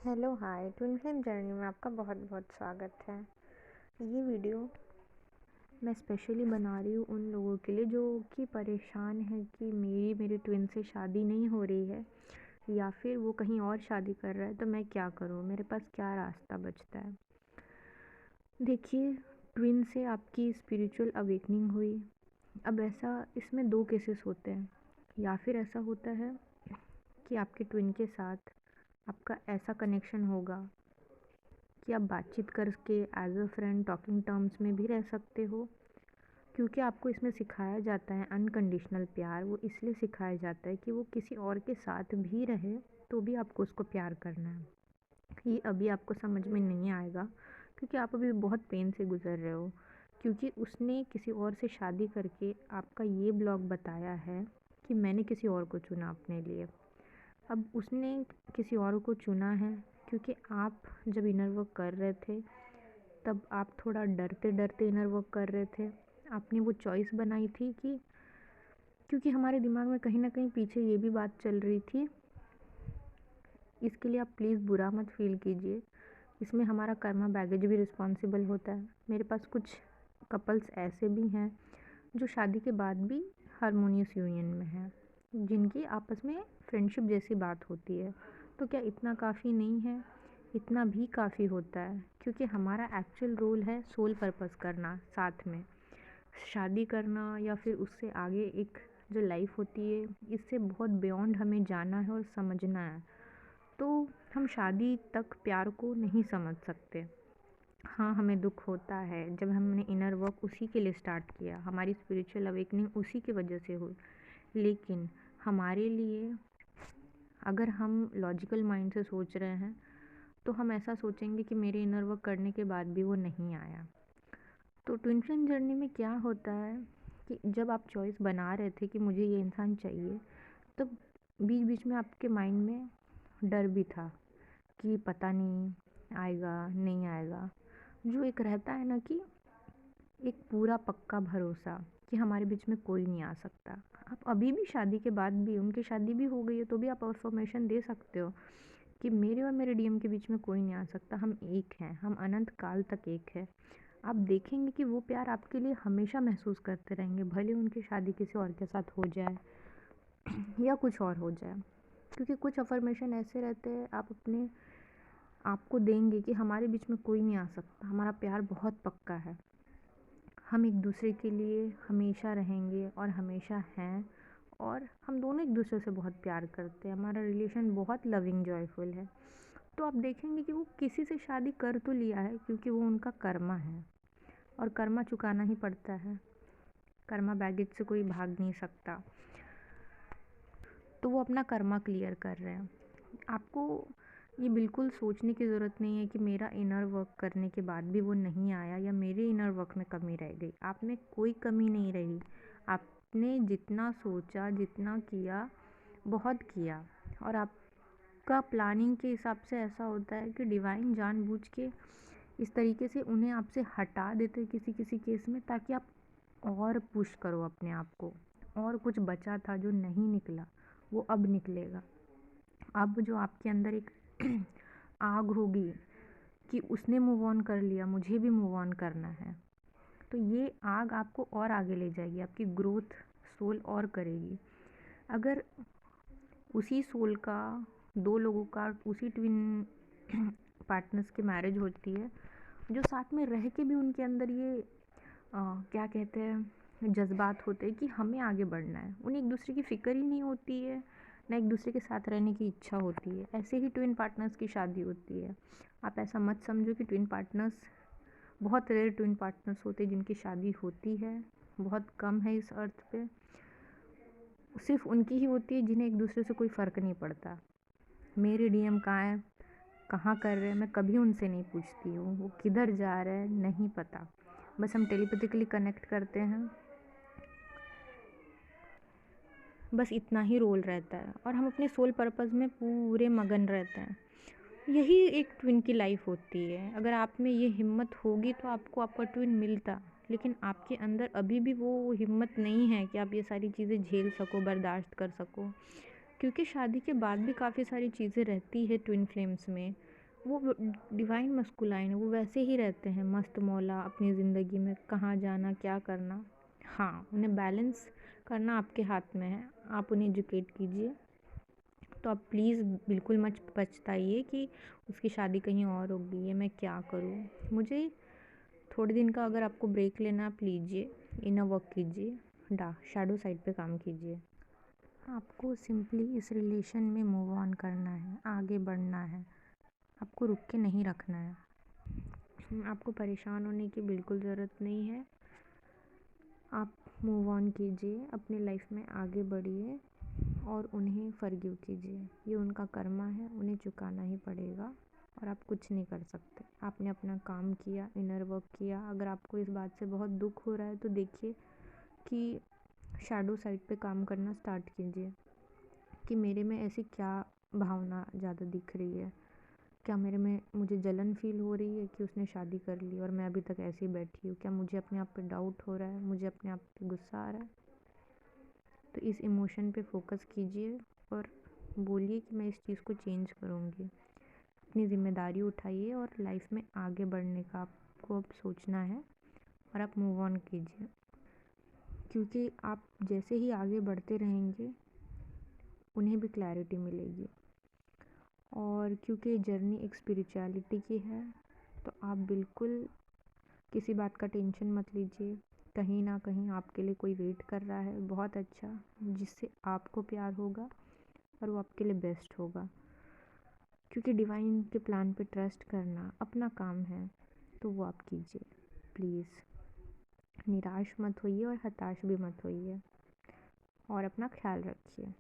Hello hi twin flame journey में आपका बहुत बहुत स्वागत है। ये वीडियो मैं स्पेशली बना रही हूँ उन लोगों के लिए जो कि परेशान है कि मेरी ट्विन से शादी नहीं हो रही है या फिर वो कहीं और शादी कर रहा है, तो मैं क्या करूँ, मेरे पास क्या रास्ता बचता है। देखिए, ट्विन से आपकी स्पिरिचुअल अवेकनिंग हुई। अब ऐसा इसमें दो केसेस होते हैं, या फिर ऐसा होता है कि आपके ट्विन के साथ आपका ऐसा कनेक्शन होगा कि आप बातचीत करके as a friend talking terms में भी रह सकते हो, क्योंकि आपको इसमें सिखाया जाता है अनकंडीशनल प्यार। वो इसलिए सिखाया जाता है कि वो किसी और के साथ भी रहे तो भी आपको उसको प्यार करना है। ये अभी आपको समझ में नहीं आएगा क्योंकि आप अभी बहुत पेन से गुजर रहे हो, क्योंकि उसने किसी और से शादी करके आपका ये ब्लॉग बताया है कि मैंने किसी और को चुना अपने लिए। अब उसने किसी और को चुना है क्योंकि आप जब इनर वर्क कर रहे थे तब आप थोड़ा डरते डरते इनर वर्क कर रहे थे। आपने वो चॉइस बनाई थी कि क्योंकि हमारे दिमाग में कहीं ना कहीं पीछे ये भी बात चल रही थी, इसके लिए आप प्लीज़ बुरा मत फील कीजिए, इसमें हमारा कर्मा बैगेज भी रिस्पॉन्सिबल होता है। मेरे पास कुछ कपल्स ऐसे भी हैं जो शादी के बाद भी हारमोनियस यूनियन में हैं, जिनकी आपस में फ्रेंडशिप जैसी बात होती है। तो क्या इतना काफ़ी नहीं है? इतना भी काफ़ी होता है, क्योंकि हमारा एक्चुअल रोल है सोल पर्पस करना, साथ में शादी करना या फिर उससे आगे एक जो लाइफ होती है, इससे बहुत बियॉन्ड हमें जाना है और समझना है। तो हम शादी तक प्यार को नहीं समझ सकते। हाँ, हमें दुख होता है जब हमने इनर वर्क उसी के लिए स्टार्ट किया, हमारी स्पिरिचुअल अवेकनिंग उसी की वजह से हुई। लेकिन हमारे लिए, अगर हम लॉजिकल माइंड से सोच रहे हैं तो हम ऐसा सोचेंगे कि मेरे इनर वर्क करने के बाद भी वो नहीं आया। तो ट्विन फ्लेम जर्नी में क्या होता है कि जब आप चॉइस बना रहे थे कि मुझे ये इंसान चाहिए, तो बीच बीच में आपके माइंड में डर भी था कि पता नहीं आएगा नहीं आएगा। जो एक रहता है ना कि एक पूरा पक्का भरोसा कि हमारे बीच में कोई नहीं आ सकता। आप अभी भी शादी के बाद भी, उनकी शादी भी हो गई है तो भी आप अफर्मेशन दे सकते हो कि मेरे और मेरे डीएम के बीच में कोई नहीं आ सकता, हम एक हैं, हम अनंत काल तक एक है। आप देखेंगे कि वो प्यार आपके लिए हमेशा महसूस करते रहेंगे, भले उनकी शादी किसी और के साथ हो जाए या कुछ और हो जाए। क्योंकि कुछ अफर्मेशन ऐसे रहते हैं आप अपने आपको देंगे कि हमारे बीच में कोई नहीं आ सकता, हमारा प्यार बहुत पक्का है, हम एक दूसरे के लिए हमेशा रहेंगे और हमेशा हैं, और हम दोनों एक दूसरे से बहुत प्यार करते हैं, हमारा रिलेशन बहुत लविंग जॉयफुल है। तो आप देखेंगे कि वो किसी से शादी कर तो लिया है क्योंकि वो उनका कर्मा है, और कर्मा चुकाना ही पड़ता है, कर्मा बैगेज से कोई भाग नहीं सकता। तो वो अपना कर्मा क्लियर कर रहे हैं। आपको ये बिल्कुल सोचने की ज़रूरत नहीं है कि मेरा इनर वर्क करने के बाद भी वो नहीं आया या मेरे इनर वर्क में कमी रह गई। आप में कोई कमी नहीं रही, आपने जितना सोचा जितना किया बहुत किया, और आपका प्लानिंग के हिसाब से ऐसा होता है कि डिवाइन जानबूझ के इस तरीके से उन्हें आपसे हटा देते किसी किसी केस में, ताकि आप और पुश करो अपने आप को। और कुछ बचा था जो नहीं निकला, वो अब निकलेगा। अब जो आपके अंदर एक आग होगी कि उसने मूव ऑन कर लिया, मुझे भी मूव ऑन करना है, तो ये आग आपको और आगे ले जाएगी, आपकी ग्रोथ सोल और करेगी। अगर उसी सोल का दो लोगों का, उसी ट्विन पार्टनर्स की मैरिज होती है, जो साथ में रह के भी उनके अंदर ये क्या कहते हैं जज्बात होते हैं कि हमें आगे बढ़ना है, उन्हें एक दूसरे की फ़िक्र ही नहीं होती है, ना एक दूसरे के साथ रहने की इच्छा होती है, ऐसे ही ट्विन पार्टनर्स की शादी होती है। आप ऐसा मत समझो कि ट्विन पार्टनर्स, बहुत रेयर ट्विन पार्टनर्स होते हैं जिनकी शादी होती है, बहुत कम है इस अर्थ पे। सिर्फ उनकी ही होती है जिन्हें एक दूसरे से कोई फ़र्क नहीं पड़ता। मेरे डीएम कहाँ है, कहाँ कर रहे हैं, मैं कभी उनसे नहीं पूछती हूँ, वो किधर जा रहे हैं नहीं पता, बस हम टेलीपैथिकली कनेक्ट करते हैं, बस इतना ही रोल रहता है, और हम अपने सोल पर्पस में पूरे मगन रहते हैं। यही एक ट्विन की लाइफ होती है। अगर आप में ये हिम्मत होगी तो आपको आपका ट्विन मिलता, लेकिन आपके अंदर अभी भी वो हिम्मत नहीं है कि आप ये सारी चीज़ें झेल सको, बर्दाश्त कर सको, क्योंकि शादी के बाद भी काफ़ी सारी चीज़ें रहती है ट्विन फ्लेम्स में। वो डिवाइन मस्कुलाइन है, वो वैसे ही रहते हैं मस्त मौला अपनी ज़िंदगी में, कहाँ जाना क्या करना। हाँ, उन्हें बैलेंस करना आपके हाथ में है, आप उन्हें एजुकेट कीजिए। तो आप प्लीज़ बिल्कुल मत पछताइए कि उसकी शादी कहीं और हो गई है, मैं क्या करूँ। मुझे थोड़े दिन का अगर आपको ब्रेक लेना आप लीजिए, इनर वर्क कीजिए, शैडो साइड पे काम कीजिए। आपको सिंपली इस रिलेशन में मूव ऑन करना है, आगे बढ़ना है, आपको रुक के नहीं रखना है। आपको परेशान होने की बिल्कुल ज़रूरत नहीं है। आप मूव ऑन कीजिए, अपनी लाइफ में आगे बढ़िए और उन्हें फॉरगिव कीजिए। ये उनका कर्मा है, उन्हें चुकाना ही पड़ेगा और आप कुछ नहीं कर सकते। आपने अपना काम किया, इनर वर्क किया। अगर आपको इस बात से बहुत दुख हो रहा है तो देखिए कि शैडो साइड पे काम करना स्टार्ट कीजिए कि मेरे में ऐसी क्या भावना ज़्यादा दिख रही है। क्या मेरे में मुझे जलन फील हो रही है कि उसने शादी कर ली और मैं अभी तक ऐसे ही बैठी हूँ? क्या मुझे अपने आप पे डाउट हो रहा है, मुझे अपने आप पे गुस्सा आ रहा है? तो इस इमोशन पे फोकस कीजिए और बोलिए कि मैं इस चीज़ को चेंज करूँगी। अपनी ज़िम्मेदारी उठाइए और लाइफ में आगे बढ़ने का आपको अब सोचना है और आप मूव ऑन कीजिए, क्योंकि आप जैसे ही आगे बढ़ते रहेंगे उन्हें भी क्लैरिटी मिलेगी। और क्योंकि जर्नी एक स्पिरिचुअलिटी की है तो आप बिल्कुल किसी बात का टेंशन मत लीजिए। कहीं ना कहीं आपके लिए कोई वेट कर रहा है बहुत अच्छा, जिससे आपको प्यार होगा और वो आपके लिए बेस्ट होगा। क्योंकि डिवाइन के प्लान पे ट्रस्ट करना अपना काम है, तो वो आप कीजिए। प्लीज़ निराश मत होइए और हताश भी मत होइए और अपना ख्याल रखिए।